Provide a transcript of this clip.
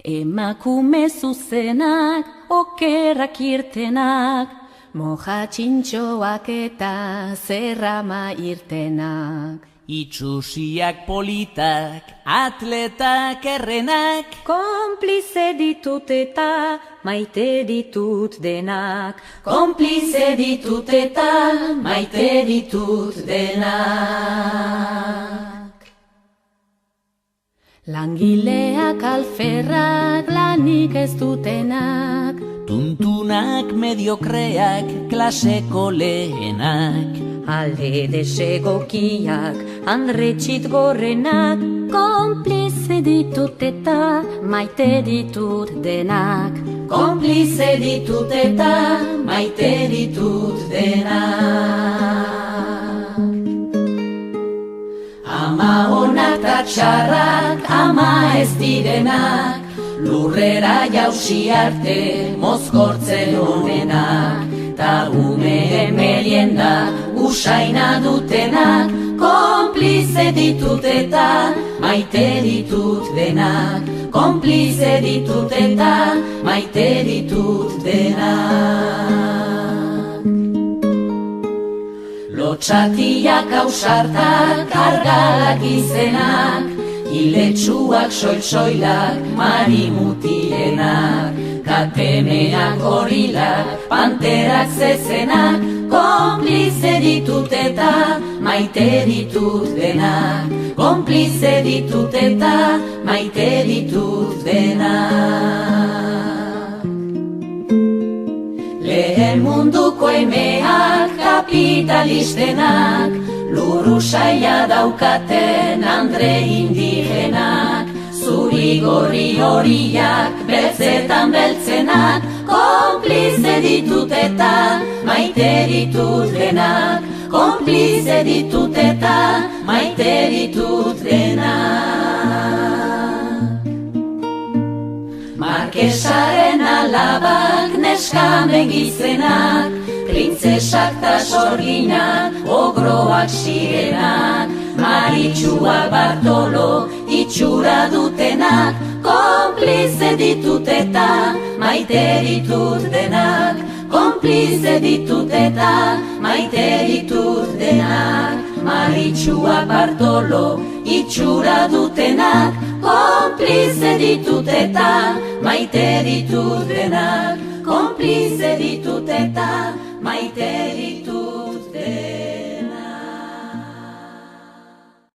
emakume zuzenak, okerrak irtenak, moja txintxoak eta zerrama irtenak. Itxusiak politak, atletak errenak, Konplize ditut eta maite ditut denak. Konplize ditut eta maite ditut denak. Langileak alferrak, lanik ez dutenak, tuntunak mediokreak, klaseko lehenak, alde desegokiak, andretxit gorrenak, konplize ditut eta maite ditut denak. Konplize ditut eta maite ditut denak. Ama onak ta txarrak, ama ez direnak, lurrera jausi arte mozkortzen honenak, ta ume merienda usaina dutenak, konplize ditut eta maite ditut denak. Konplize ditut eta maite ditut denak. Lotxatiak ausartak, argalak izenak, iletsuak soil-soilak, marimutienak, katemeak gorilak, panterak zezenak, konplize ditut eta maite ditut denak. Konplize ditut eta maite ditut denak. Lehen munduko emeak, kapitalistenak, luru saia daukaten andre indigenak, zuri gorri horiak, beltzetan beltzenak, konplize ditut eta maite ditut denak. Konplize ditut eta maite ditut denak. Markesaren alabak, neskamen gizenak, printzesak ta sorginak, ogroak sirenak, Maritxua Bartolo itxura dutenak, konplize ditut eta maite ditut denak. Konplize ditut eta maite ditut denak. Maritxua Bartolo itxura dutenak, konplize ditut eta maite ditut denak. Konplize ditut eta maite ditut